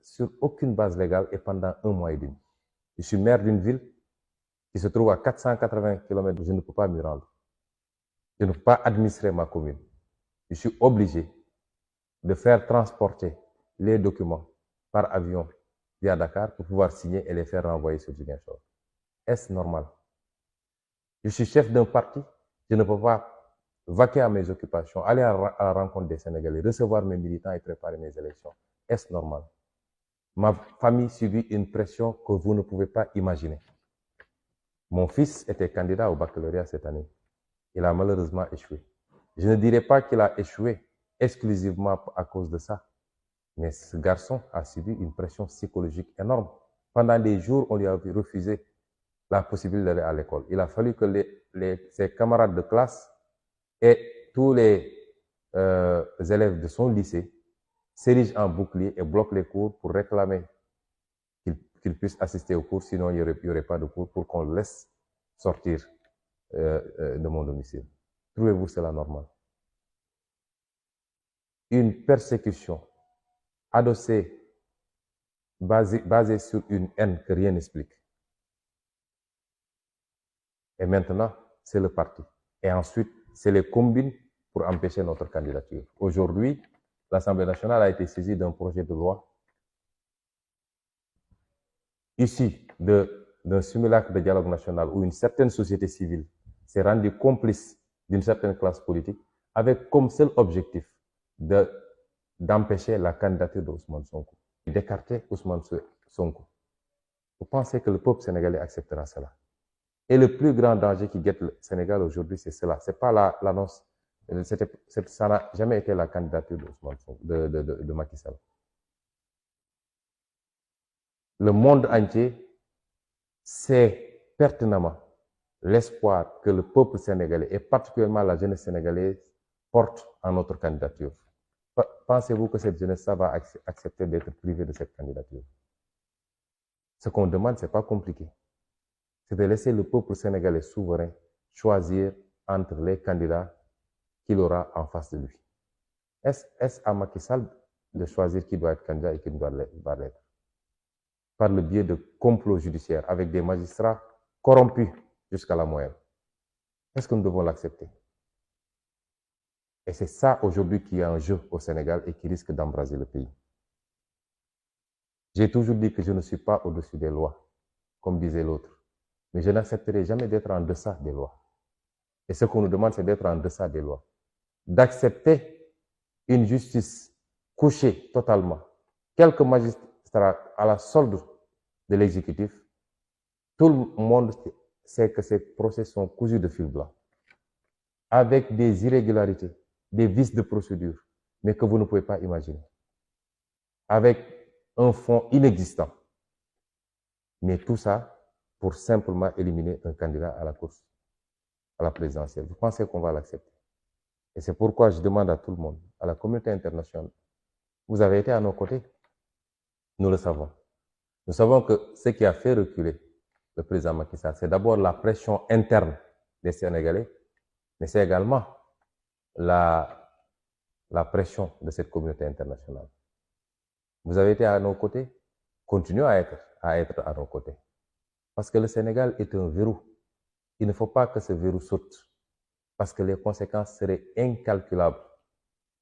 sur aucune base légale et pendant 1 mois et demi. Je suis maire d'une ville qui se trouve à 480 km, je ne peux pas m'y rendre. Je ne peux pas administrer ma commune. Je suis obligé de faire transporter les documents par avion via Dakar pour pouvoir signer et les faire renvoyer sur Ziguinchor. Est-ce normal? Je suis chef d'un parti, je ne peux pas vaquer à mes occupations, aller à la rencontre des Sénégalais, recevoir mes militants et préparer mes élections. Est-ce normal? Ma famille subit une pression que vous ne pouvez pas imaginer. Mon fils était candidat au baccalauréat cette année. Il a malheureusement échoué. Je ne dirais pas qu'il a échoué exclusivement à cause de ça, mais ce garçon a subi une pression psychologique énorme. Pendant des jours, on lui a refusé la possibilité d'aller à l'école. Il a fallu que ses camarades de classe et tous les élèves de son lycée s'érigent en bouclier et bloquent les cours pour réclamer qu'il puisse assister aux cours, sinon il n'y aurait pas de cours pour qu'on le laisse sortir de mon domicile. Trouvez-vous cela normal? Une persécution adossée, basée sur une haine que rien n'explique. Et maintenant, c'est le parti. Et ensuite, c'est les combines pour empêcher notre candidature. Aujourd'hui, l'Assemblée nationale a été saisie d'un projet de loi issu d'un simulacre de dialogue national où une certaine société civile s'est rendue complice d'une certaine classe politique avec comme seul objectif d'empêcher la candidature d'Ousmane Sonko, d'écarter Ousmane Sonko. Vous pensez que le peuple sénégalais acceptera cela? Et le plus grand danger qui guette le Sénégal aujourd'hui, c'est cela. C'est pas l'annonce, ça n'a jamais été la candidature de Macky Sall. Le monde entier sait pertinemment l'espoir que le peuple sénégalais, et particulièrement la jeunesse sénégalaise, porte en notre candidature. Pensez-vous que cette jeunesse va accepter d'être privée de cette candidature? Ce qu'on demande, c'est pas compliqué. C'est de laisser le peuple sénégalais souverain choisir entre les candidats qu'il aura en face de lui. Est-ce à Macky Sall de choisir qui doit être candidat et qui ne doit pas l'être? Par le biais de complots judiciaires avec des magistrats corrompus jusqu'à la moelle. Est-ce que nous devons l'accepter? Et c'est ça aujourd'hui qui est en jeu au Sénégal et qui risque d'embraser le pays. J'ai toujours dit que je ne suis pas au-dessus des lois, comme disait l'autre. Mais je n'accepterai jamais d'être en deçà des lois. Et ce qu'on nous demande, c'est d'être en deçà des lois. D'accepter une justice couchée totalement. Quelques magistrats à la solde de l'exécutif, tout le monde sait que ces procès sont cousus de fil blanc, avec des irrégularités, des vices de procédure, mais que vous ne pouvez pas imaginer, avec un fonds inexistant. Mais tout ça pour simplement éliminer un candidat à la course, à la présidentielle. Vous pensez qu'on va l'accepter? Et c'est pourquoi je demande à tout le monde, à la communauté internationale, vous avez été à nos côtés, nous le savons. Nous savons que ce qui a fait reculer le président Macky Sall, c'est d'abord la pression interne des Sénégalais, mais c'est également la pression de cette communauté internationale. Vous avez été à nos côtés, continuez à être à nos côtés. Parce que le Sénégal est un verrou. Il ne faut pas que ce verrou saute, parce que les conséquences seraient incalculables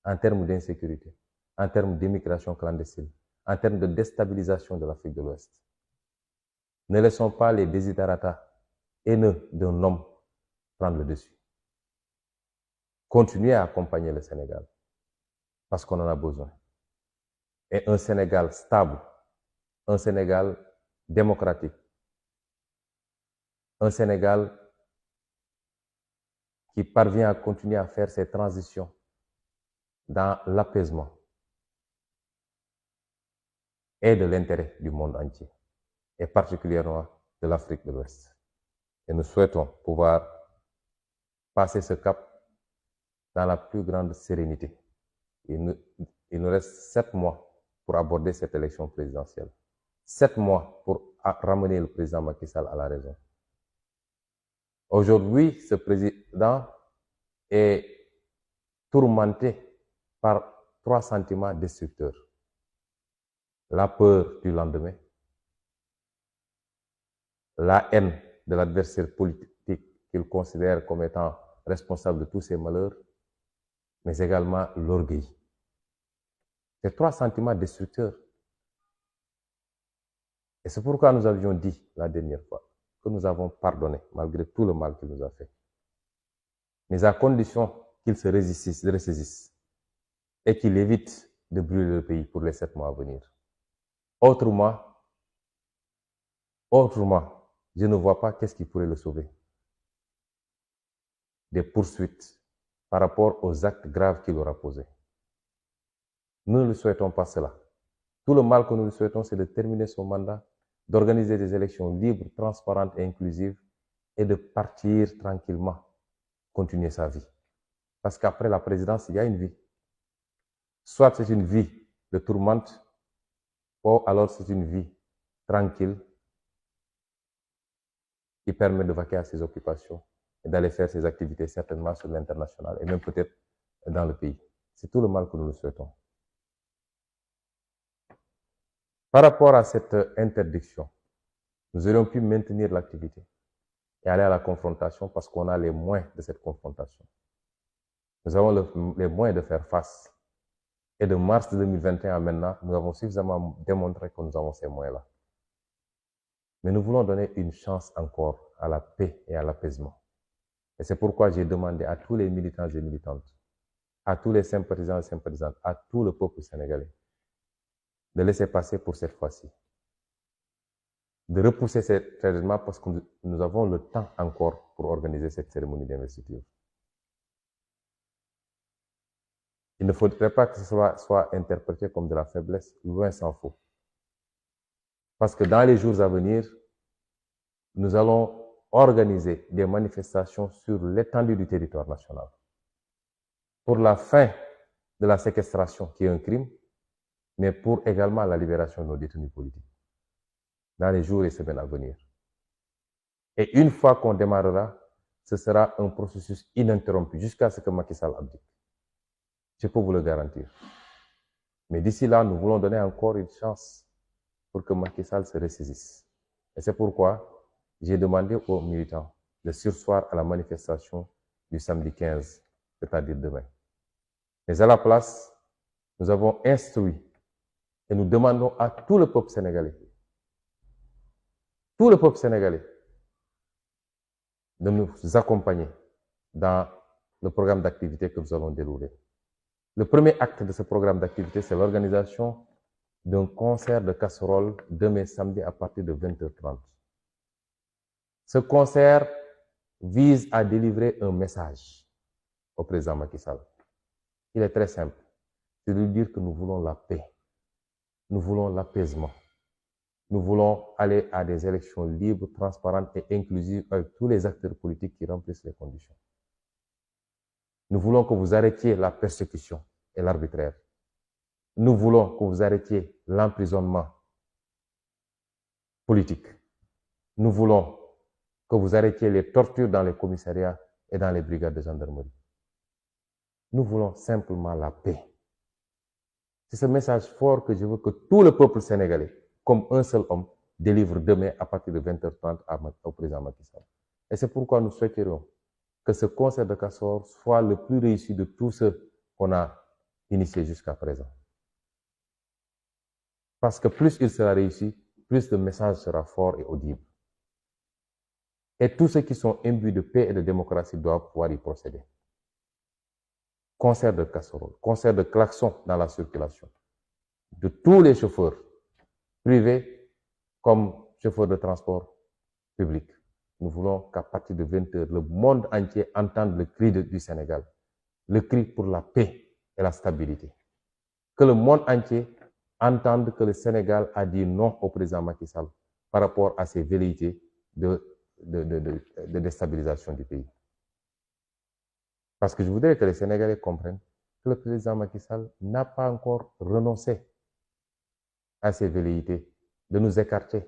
en termes d'insécurité, en termes d'immigration clandestine, en termes de déstabilisation de l'Afrique de l'Ouest. Ne laissons pas les desiderata haineux d'un homme prendre le dessus. Continuez à accompagner le Sénégal, parce qu'on en a besoin. Et un Sénégal stable, un Sénégal démocratique, un Sénégal qui parvient à continuer à faire ses transitions dans l'apaisement et de l'intérêt du monde entier, et particulièrement de l'Afrique de l'Ouest. Et nous souhaitons pouvoir passer ce cap dans la plus grande sérénité. Il nous reste 7 mois pour aborder cette élection présidentielle. 7 mois pour ramener le président Macky Sall à la raison. Aujourd'hui, ce président est tourmenté par 3 sentiments destructeurs. la peur du lendemain, la haine de l'adversaire politique qu'il considère comme étant responsable de tous ses malheurs, mais également l'orgueil. Ces trois sentiments destructeurs. Et c'est pourquoi nous avions dit la dernière fois que nous avons pardonné malgré tout le mal qu'il nous a fait. Mais à condition qu'il se ressaisisse et qu'il évite de brûler le pays pour les 7 mois à venir. Autrement, je ne vois pas qu'est-ce qui pourrait le sauver. Des poursuites par rapport aux actes graves qu'il aura posés. Nous ne lui souhaitons pas cela. Tout le mal que nous lui souhaitons, c'est de terminer son mandat, d'organiser des élections libres, transparentes et inclusives et de partir tranquillement, continuer sa vie. Parce qu'après la présidence, il y a une vie. Soit c'est une vie de tourmente, ou alors c'est une vie tranquille qui permet de vaquer à ses occupations et d'aller faire ses activités certainement sur l'international et même peut-être dans le pays. C'est tout le mal que nous lui souhaitons. Par rapport à cette interdiction, nous aurions pu maintenir l'activité et aller à la confrontation parce qu'on a les moyens de cette confrontation. Nous avons les moyens de faire face. Et de mars 2021 à maintenant, nous avons suffisamment démontré que nous avons ces moyens-là. Mais nous voulons donner une chance encore à la paix et à l'apaisement. Et c'est pourquoi j'ai demandé à tous les militants et militantes, à tous les sympathisants et sympathisantes, à tout le peuple sénégalais, de laisser passer pour cette fois-ci. De repousser cet événement parce que nous avons le temps encore pour organiser cette cérémonie d'investiture. Il ne faudrait pas que ce soit interprété comme de la faiblesse, loin s'en faut. Parce que dans les jours à venir, nous allons organiser des manifestations sur l'étendue du territoire national. Pour la fin de la séquestration, qui est un crime, mais pour également la libération de nos détenus politiques. Dans les jours et semaines à venir. Et une fois qu'on démarrera, ce sera un processus ininterrompu jusqu'à ce que Macky Sall abdique. Je peux vous le garantir. Mais d'ici là, nous voulons donner encore une chance pour que Macky Sall se ressaisisse. Et c'est pourquoi j'ai demandé aux militants de surseoir à la manifestation du samedi 15, c'est-à-dire demain. Mais à la place, nous avons instruit et nous demandons à tout le peuple sénégalais, de nous accompagner dans le programme d'activité que nous allons dérouler. Le premier acte de ce programme d'activité, c'est l'organisation d'un concert de casseroles demain samedi à partir de 20h30. Ce concert vise à délivrer un message au président Macky Sall. Il est très simple. C'est de lui dire que nous voulons la paix. Nous voulons l'apaisement. Nous voulons aller à des élections libres, transparentes et inclusives avec tous les acteurs politiques qui remplissent les conditions. Nous voulons que vous arrêtiez la persécution et l'arbitraire. Nous voulons que vous arrêtiez l'emprisonnement politique. Nous voulons que vous arrêtiez les tortures dans les commissariats et dans les brigades de gendarmerie. Nous voulons simplement la paix. C'est ce message fort que je veux que tout le peuple sénégalais, comme un seul homme, délivre demain à partir de 20h30 au président Macky Sall. Et c'est pourquoi nous souhaiterions que ce concert de casseroles soit le plus réussi de tous ceux qu'on a initiés jusqu'à présent. Parce que plus il sera réussi, plus le message sera fort et audible. Et tous ceux qui sont imbus de paix et de démocratie doivent pouvoir y procéder. Concert de casseroles, concert de klaxons dans la circulation, de tous les chauffeurs, privés comme chauffeurs de transport public. Nous voulons qu'à partir de 20h, le monde entier entende le cri du Sénégal, le cri pour la paix et la stabilité. Que le monde entier entende que le Sénégal a dit non au président Macky Sall par rapport à ses velléités de déstabilisation du pays. Parce que je voudrais que les Sénégalais comprennent que le président Macky Sall n'a pas encore renoncé à ses velléités de nous écarter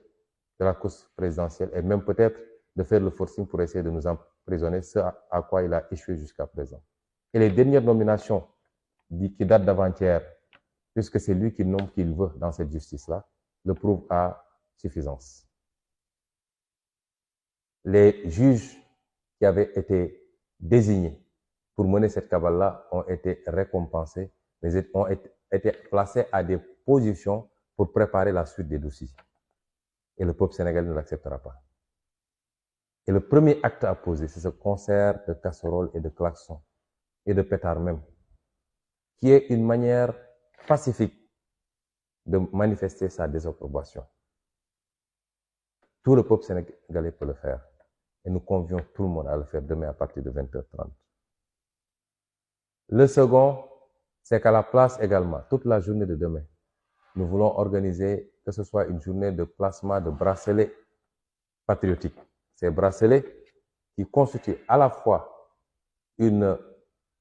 de la course présidentielle et même peut-être de faire le forcing pour essayer de nous emprisonner, ce à quoi il a échoué jusqu'à présent. Et les dernières nominations qui datent d'avant-hier, puisque c'est lui qui nomme qui il veut dans cette justice-là, le prouve à suffisance. Les juges qui avaient été désignés pour mener cette cabale-là ont été récompensés, mais ont été placés à des positions pour préparer la suite des dossiers. Et le peuple sénégalais ne l'acceptera pas. Et le premier acte à poser, c'est ce concert de casseroles et de klaxons, et de pétards même, qui est une manière pacifique de manifester sa désapprobation. Tout le peuple sénégalais peut le faire. Et nous convions tout le monde à le faire demain à partir de 20h30. Le second, c'est qu'à la place également, toute la journée de demain, nous voulons organiser que ce soit une journée de placement de bracelets patriotiques. Ces bracelets qui constituent à la fois une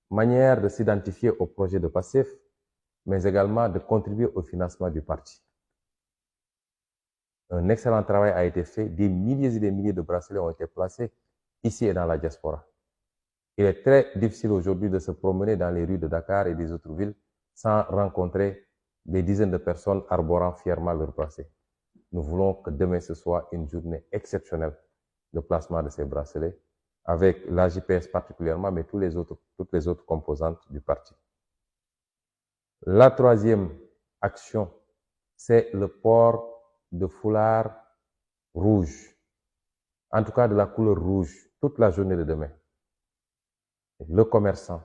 manière de s'identifier au projet de PASTEF, mais également de contribuer au financement du parti. Un excellent travail a été fait, des milliers et des milliers de bracelets ont été placés ici et dans la diaspora. Il est très difficile aujourd'hui de se promener dans les rues de Dakar et des autres villes sans rencontrer des dizaines de personnes arborant fièrement leurs bracelets. Nous voulons que demain ce soit une journée exceptionnelle de placement de ces bracelets, avec l'AJPS particulièrement, mais toutes les autres composantes du parti. La troisième action, c'est le port de foulard rouge, en tout cas de la couleur rouge, toute la journée de demain. Le commerçant,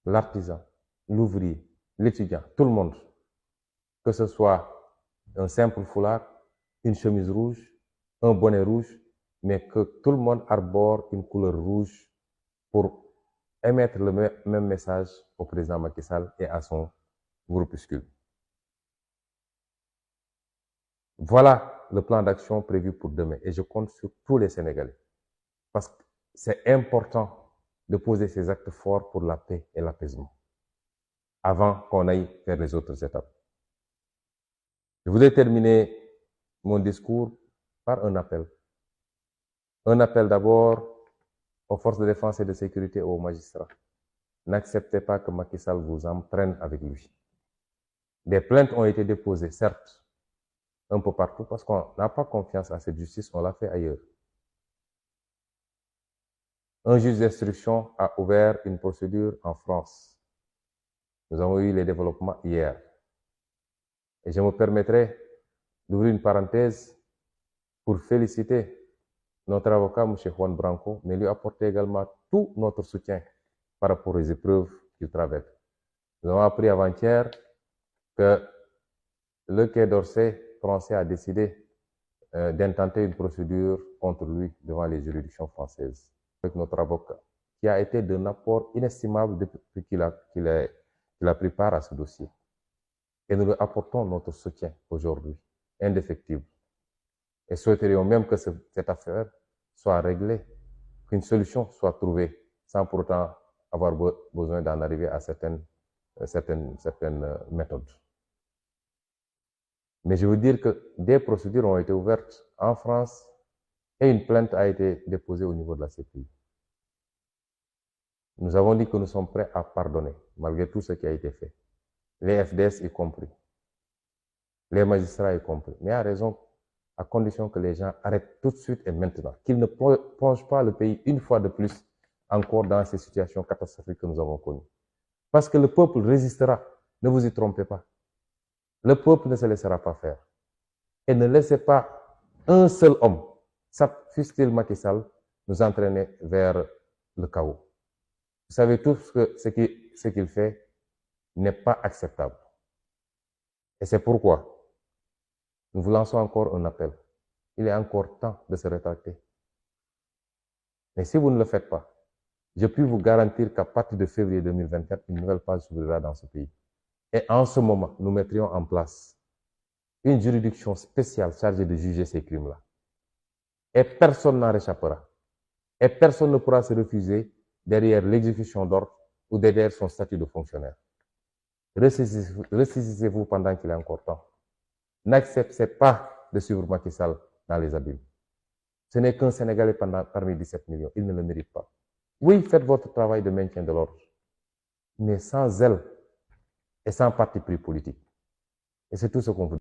l'artisan, l'ouvrier, l'étudiant, tout le monde, que ce soit un simple foulard, une chemise rouge, un bonnet rouge, mais que tout le monde arbore une couleur rouge pour émettre le même message au président Macky Sall et à son groupuscule. Voilà le plan d'action prévu pour demain et je compte sur tous les Sénégalais parce que c'est important de poser ces actes forts pour la paix et l'apaisement avant qu'on aille vers les autres étapes. Je voudrais terminer mon discours par un appel. Un appel d'abord aux forces de défense et de sécurité et aux magistrats. N'acceptez pas que Macky Sall vous entraîne avec lui. Des plaintes ont été déposées, certes, un peu partout, parce qu'on n'a pas confiance à cette justice, on l'a fait ailleurs. Un juge d'instruction a ouvert une procédure en France. Nous avons eu les développements hier. Et je me permettrai d'ouvrir une parenthèse pour féliciter notre avocat, M. Juan Branco, mais lui apporter également tout notre soutien par rapport aux épreuves qu'il traverse. Nous avons appris avant-hier que le Quai d'Orsay français a décidé d'intenter une procédure contre lui devant les juridictions françaises. Avec notre avocat, qui a été d'un apport inestimable depuis qu'il a pris part à ce dossier. Et nous lui apportons notre soutien aujourd'hui, indéfectible. Et souhaiterions même que cette affaire soit réglée, qu'une solution soit trouvée, sans pour autant avoir besoin d'en arriver à certaines méthodes. Mais je veux dire que des procédures ont été ouvertes en France et une plainte a été déposée au niveau de la CPI. Nous avons dit que nous sommes prêts à pardonner, malgré tout ce qui a été fait. Les FDS y compris, les magistrats y compris, mais à raison, à condition que les gens arrêtent tout de suite et maintenant, qu'ils ne plongent pas le pays une fois de plus encore dans ces situations catastrophiques que nous avons connues. Parce que le peuple résistera, ne vous y trompez pas. Le peuple ne se laissera pas faire. Et ne laissez pas un seul homme, fût-il Macky Sall, nous entraîner vers le chaos. Vous savez tous que ce qu'il fait n'est pas acceptable. Et c'est pourquoi nous vous lançons encore un appel. Il est encore temps de se rétracter. Mais si vous ne le faites pas, je puis vous garantir qu'à partir de février 2024, une nouvelle page s'ouvrira dans ce pays. Et en ce moment, nous mettrions en place une juridiction spéciale chargée de juger ces crimes-là. Et personne n'en réchappera. Et personne ne pourra se refuser derrière l'exécution d'ordre ou derrière son statut de fonctionnaire. Ressaisissez-vous pendant qu'il est encore temps. N'acceptez pas de suivre Macky Sall dans les abîmes. Ce n'est qu'un Sénégalais parmi 17 millions. Il ne le mérite pas. Oui, faites votre travail de maintien de l'ordre. Mais sans zèle, et sans parti pris politique. Et c'est tout ce qu'on veut.